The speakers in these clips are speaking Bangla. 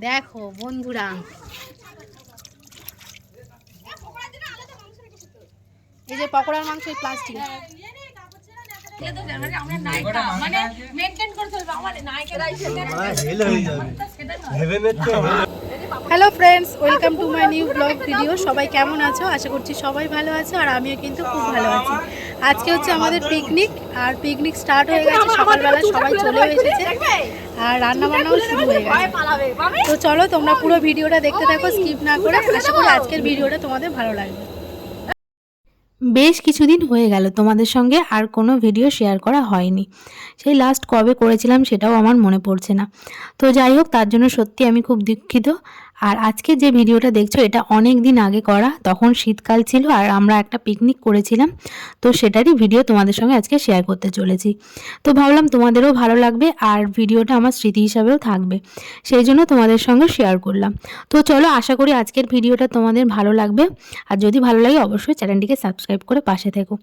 দেখো বন্ধুরা, এই যে পকোড়ার মাংস এই plastic. Hello friends, welcome to my new blog video. সবাই কেমন আছো? আশা করছি সবাই ভালো আছো, আর আমিও কিন্তু খুব ভালো আছি। আজকে হচ্ছে আমাদের পিকনিক, আর পিকনিক স্টার্ট হয়ে গেছে সকালবেলা, সবাই চলেও এসেছে আর রান্না বান্নাও শুরু হয়ে গেছে। তো চলো তোমরা পুরো ভিডিওটা দেখতে থাকো, স্কিপ না করে। আশা করি আজকের ভিডিওটা তোমাদের ভালো লাগবে। বেশ কিছুদিন হয়ে গেল তোমাদের সঙ্গে আর কোনো ভিডিও শেয়ার করা হয়নি। সেই লাস্ট কবে করেছিলাম সেটাও আমার মনে পড়ছে না। তো যাই হোক, তার জন্য সত্যি আমি খুব দুঃখিত। আর আজকে যে ভিডিওটা দেখছো এটা অনেক দিন আগে করা, তখন শীতকাল ছিল আর আমরা একটা পিকনিক করেছিলাম। তো সেটারই ভিডিও তোমাদের সঙ্গে আজকে শেয়ার করতে চলেছি। তো ভাবলাম তোমাদেরও ভালো লাগবে আর ভিডিওটা আমার স্মৃতি হিসাবেও থাকবে, সেই জন্য তোমাদের সঙ্গে শেয়ার করলাম। তো চলো, আশা করি আজকের ভিডিওটা তোমাদের ভালো লাগবে। আর যদি ভালো লাগে অবশ্যই চ্যানেলটিকে সাবস্ক্রাইব করে পাশে থেকো।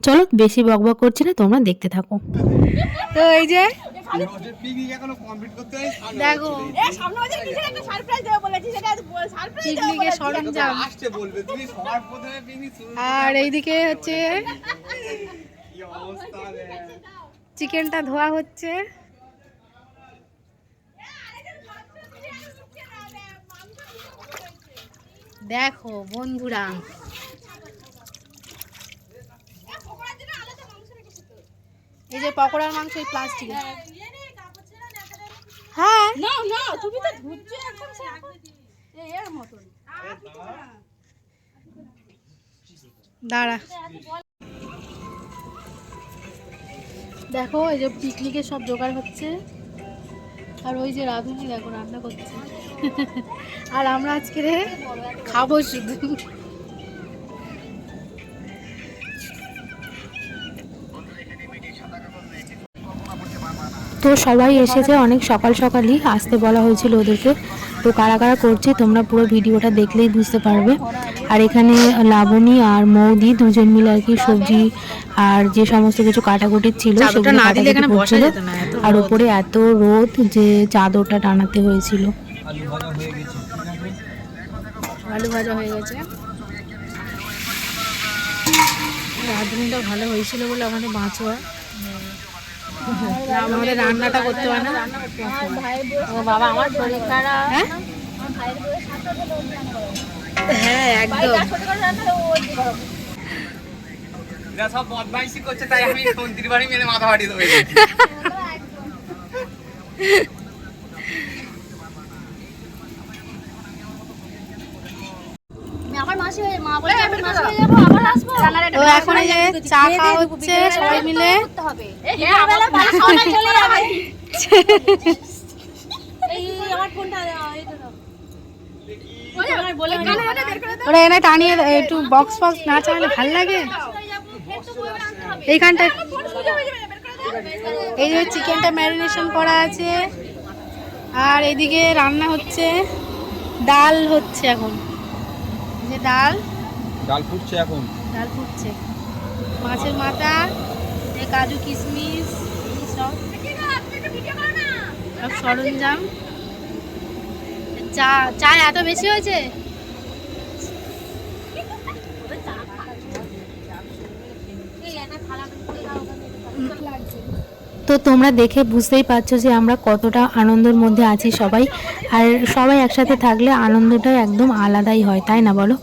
চলো বেশি বকবক করছি না, তোমরা দেখতে থাকো। তো এই যে দেখো পিকনিকের সরঞ্জাম, আর এইদিকে হচ্ছে চিকেনটা ধোয়া হচ্ছে। দেখো বন্ধুরা, এই যে পকোড়ার মাংস এই প্লাস্টিক। হ্যাঁ না না, তুমি তো ধুচ্ছ একদম এর মতন। দাঁড়া, দেখো এই যে পিকনিকের সব জোগাড় হচ্ছে, আর ওই যে রাঁধুনি দেখো রান্না করছে। আর আমরা আজকে খাবো শুধু। তো সবাই এসেছে অনেক সকাল সকালই, আসতে বলা হয়েছিল ওদেরকে। তো কারা কারা করছে তোমরা পুরো ভিডিওটা দেখলেই বুঝতে পারবে। আর এখানে লাবণী আর মৌদি দুজন মিলে আর কি সবজি আর যে সমস্ত কিছু কাটাকুটি ছিল সেগুলো কাটাকুটি করছিল। আর উপরে এত রোদ যে চাদরটা টানাতে হয়েছিল। আলু ভাজা হয়ে গেছে, রাঁধুনিটা ভালো হয়েছিল বলে আমাদের বাঁচোয়া। আমাদের রান্নাটা করতে হয় না। বাবা আমার শরীর খারাপ। হ্যাঁ একদম, সব বদমাইশি করছে তাই আমি মন্ত্রী বাড়ি মেরে মাথা ফাটিয়ে দেবো। তো এখন এই যে চা খাওয়া হচ্ছে সবাই মিলে। ওরা এনে টানিয়ে একটু বক্স ফক্স না চালালে ভাল লাগে এইখানটা। এই যে চিকেনটা ম্যারিনেশন করা আছে, আর এদিকে রান্না হচ্ছে, ডাল হচ্ছে এখন, যে ডাল ফুটছে, এখন ডাল ফুটছে। মাছের মাথা, কাজু কিশমিশ সব সরঞ্জাম। চা এত বেশি হয়েছে। তো তোমরা দেখে বুঝতেই পারছো যে আমরা কতটা আনন্দের মধ্যে আছি সবাই। আর সবাই একসাথে থাকলে আনন্দটা একদম আলাদাই হয়, তাই না বলো?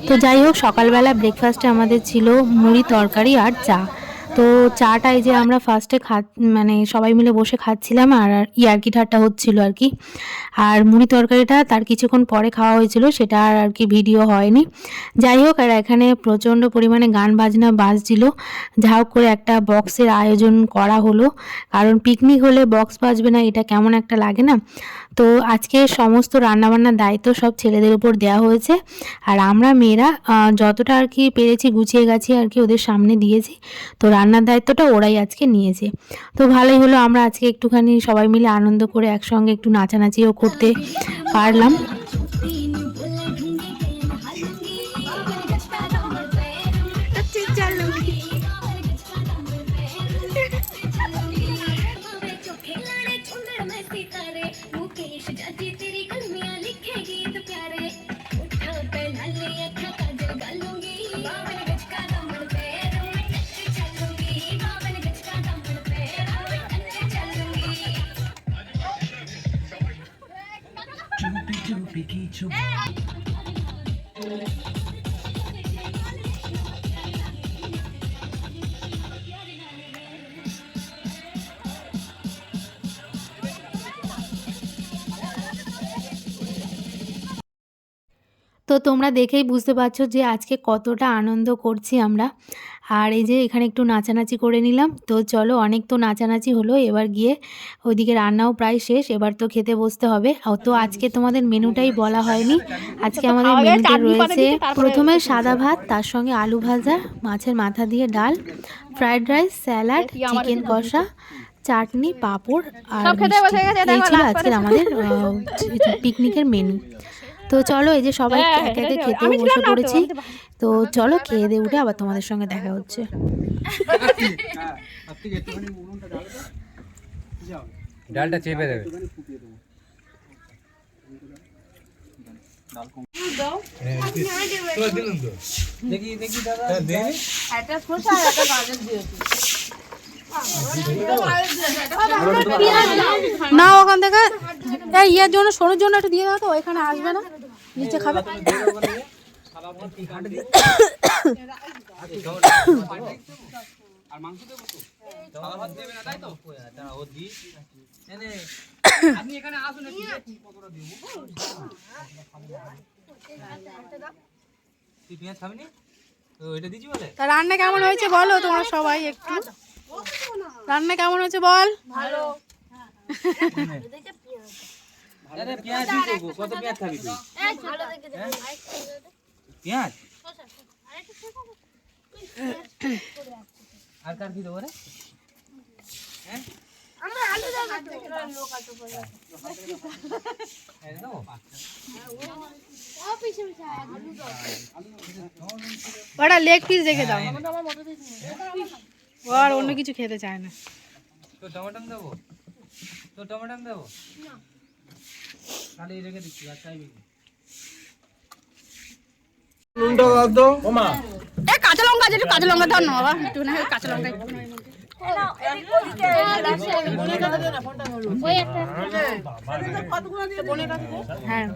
তো যাই হোক, সকালবেলা ব্রেকফাস্টে আমাদের ছিল মুড়ি তরকারি আর চা। তো চাটা এই যে আমরা ফার্স্টে মানে সবাই মিলে বসে খাচ্ছিলাম আর ইয়ার্কি ঠাট্টা হচ্ছিল আর কি। আর মুড়ি তরকারিটা তার কিছুক্ষণ পরে খাওয়া হয়েছিল, সেটা আর কি ভিডিও হয়নি। যাই হোক, আর এখানে প্রচণ্ড পরিমাণে গান বাজনা বাজছিল। যা হোক করে একটা বক্সের আয়োজন করা হলো, কারণ পিকনিক হলে বক্স বাজবে না এটা কেমন একটা লাগে না। তো আজকে সমস্ত রান্নাবান্নার দায়িত্ব সব ছেলেদের উপর দেওয়া হয়েছে, আর আমরা মেয়েরা যতটা আর কি পেরেছি গুছিয়ে গাছিয়ে আর কি ওদের সামনে দিয়েছি। তো রান্নার দায়িত্বটা ওরাই আজকে নিয়েছে। তো ভালোই হলো, আমরা আজকে একটুখানি সবাই মিলে আনন্দ করে একসঙ্গে একটু নাচানাচিও করতে পারলাম। তো তোমরা দেখেই বুঝতে পারছো যে আজকে কতটা আনন্দ করছি আমরা। আর এই যে এখানে একটু নাচানাচি করে নিলাম। তো চলো, অনেক তো নাচানাচি হলো, এবার গিয়ে ওইদিকে রান্নাও প্রায় শেষ, এবার তো খেতে বসতে হবে। তো আজকে তোমাদের মেনুটাই বলা হয়নি। আজকে আমাদের মেনুতে রয়েছে প্রথমে সাদা ভাত, তার সঙ্গে আলু ভাজা, মাছের মাথা দিয়ে ডাল, ফ্রায়েড রাইস, স্যালাড, চিকেন কষা, চাটনি, পাঁপড় আর মিষ্টি। এই ছিল আজকের আমাদের পিকনিকের মেনু। তো চলো, এই যে সবাই একে একে খেতেও বসে পড়েছি। তো চলো, খেয়ে দিয়ে উঠে আবার তোমাদের সঙ্গে দেখা হচ্ছে। ডালটা চেপে দেবে। না ওখান থেকে ইয়ের জন্য, সোনুর জন্য একটু দিয়ে দাও তো, এখানে আসবে না, নিচে খাবে। রান্না কেমন হয়েছে বলো তোমরা সবাই একটু। রান্না কেমন হয়েছে বল। ভালো। কত পেঁয়াজ খাবি তুই? পেঁয়াজ আর কার কি দেবো রে? ওটা লেগ পিস রেখে দাও, ও আর অন্য কিছু খেতে চায় না। তো টমেটো দেবো, তো টমেটো দেবো, তাহলে রেখে দিচ্ছি। আর চাইবি কাঁচা লঙ্কা আছে, একটু কাঁচা লঙ্কা দাও না বাবা, একটু না কাঁচা লঙ্কা। হ্যাঁ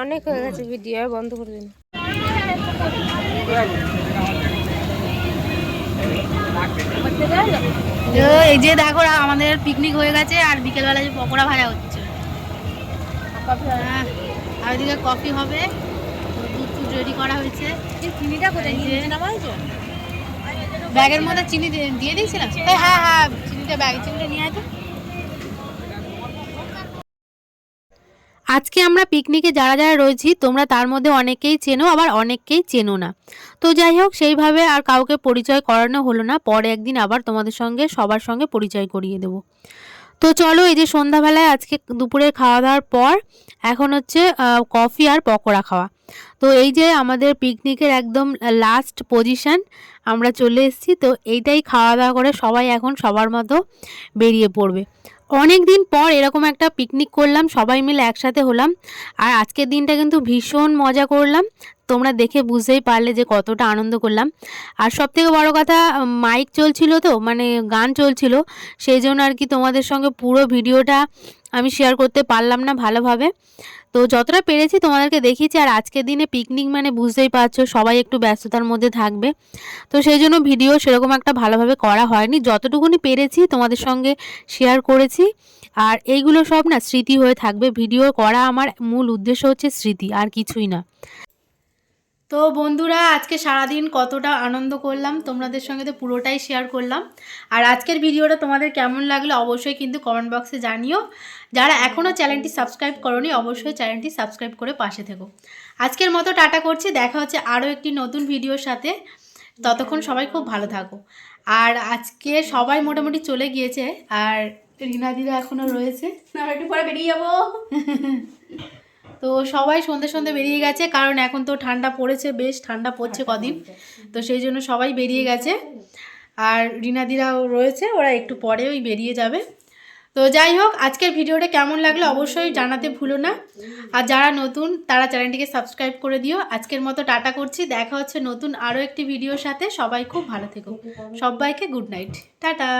অনেক হয়ে গেছে ভিডিও, বন্ধ করে দিন। এই যে দেখো আমাদের পিকনিক হয়ে গেছে, আর বিকেলবেলা যে পকোড়া ভাজা হচ্ছে, আর ওইদিকে কফি হবে, দুধ রেডি করা হয়েছে। চিনিটা কোথায় ব্যাগের মধ্যে চিনি দিয়ে দিয়েছিলাম। হ্যাঁ হ্যাঁ, চিনিটা ব্যাগে, চিনিটা নিয়ে আয় তো। আজকে আমরা পিকনিকে যারা যারা রয়েছি তোমরা তার মধ্যে অনেকেই চেনো, আবার অনেককেই চেনো না। তো যাই হোক, সেইভাবে আর কাউকে পরিচয় করানো হলো না, পরে একদিন আবার তোমাদের সঙ্গে সবার সঙ্গে পরিচয় করিয়ে দেব। তো চলো, এই যে সন্ধ্যাবেলায় আজকে দুপুরের খাওয়া দাওয়ার পর এখন হচ্ছে কফি আর পকোড়া খাওয়া। তো এই যে আমাদের পিকনিকের একদম লাস্ট পজিশন, আমরা চলে এসেছি। তো এইটাই খাওয়া দাওয়া করে সবাই এখন সবার মতো বেরিয়ে পড়বে। অনেক দিন পর এরকম একটা পিকনিক করলাম, সবাই মিলে একসাথে হলাম। আর আজকের দিনটা কিন্তু ভীষণ মজা করলাম, তোমরা দেখে বুঝতেই পারলে যে কতটা আনন্দ করলাম। আর সবথেকে বড় কথা, মাইক চলছিল, তো মানে গান চলছিল, সেই জন্য আর কি তোমাদের সঙ্গে পুরো ভিডিওটা আমি শেয়ার করতে পারলাম না ভালোভাবে। তো যতটা পেরেছি তোমাদেরকে দেখিয়েছি। আর আজকের দিনে পিকনিক মানে বুঝতেই পারছো, সবাই একটু ব্যস্ততার মধ্যে থাকবে, তো সেই জন্য ভিডিও সেরকম একটা ভালোভাবে করা হয়নি। যতটুকুনি পেরেছি তোমাদের সঙ্গে শেয়ার করেছি। আর এইগুলো সব না স্মৃতি হয়ে থাকবে। ভিডিও করা আমার মূল উদ্দেশ্য হচ্ছে স্মৃতি, আর কিছুই না। তো বন্ধুরা, আজকে সারাদিন কতটা আনন্দ করলাম তোমাদের সঙ্গে তো পুরোটাই শেয়ার করলাম। আর আজকের ভিডিওটা তোমাদের কেমন লাগলো অবশ্যই কিন্তু কমেন্ট বক্সে জানিও। যারা এখনও চ্যানেলটি সাবস্ক্রাইব করোনি অবশ্যই চ্যানেলটি সাবস্ক্রাইব করে পাশে থেকো। আজকের মতো টাটা করছি, দেখা হচ্ছে আরও একটি নতুন ভিডিওর সাথে। ততক্ষণ সবাই খুব ভালো থাকো। আর আজকে সবাই মোটামুটি চলে গিয়েছে, আর রিনা দিদা এখনও রয়েছে, একটু পরে বেরিয়ে যাবো। তো সবাই সন্ধে সন্ধে বেরিয়ে গেছে, কারণ এখন তো ঠান্ডা পড়েছে, বেশ ঠান্ডা পড়ছে কদিন, তো সেই জন্য সবাই বেরিয়ে গেছে। আর রিনাদিরাও রয়েছে, ওরা একটু পরে ওই বেরিয়ে যাবে। তো যাই হোক, আজকের ভিডিওটা কেমন লাগলো অবশ্যই জানাতে ভুলো না। আর যারা নতুন তারা চ্যানেলটিকে সাবস্ক্রাইব করে দিও। আজকের মতো টাটা করছি, দেখা হচ্ছে নতুন আরও একটি ভিডিওর সাথে। সবাই খুব ভালো থেকো, সবাইকে গুড নাইট, টাটা।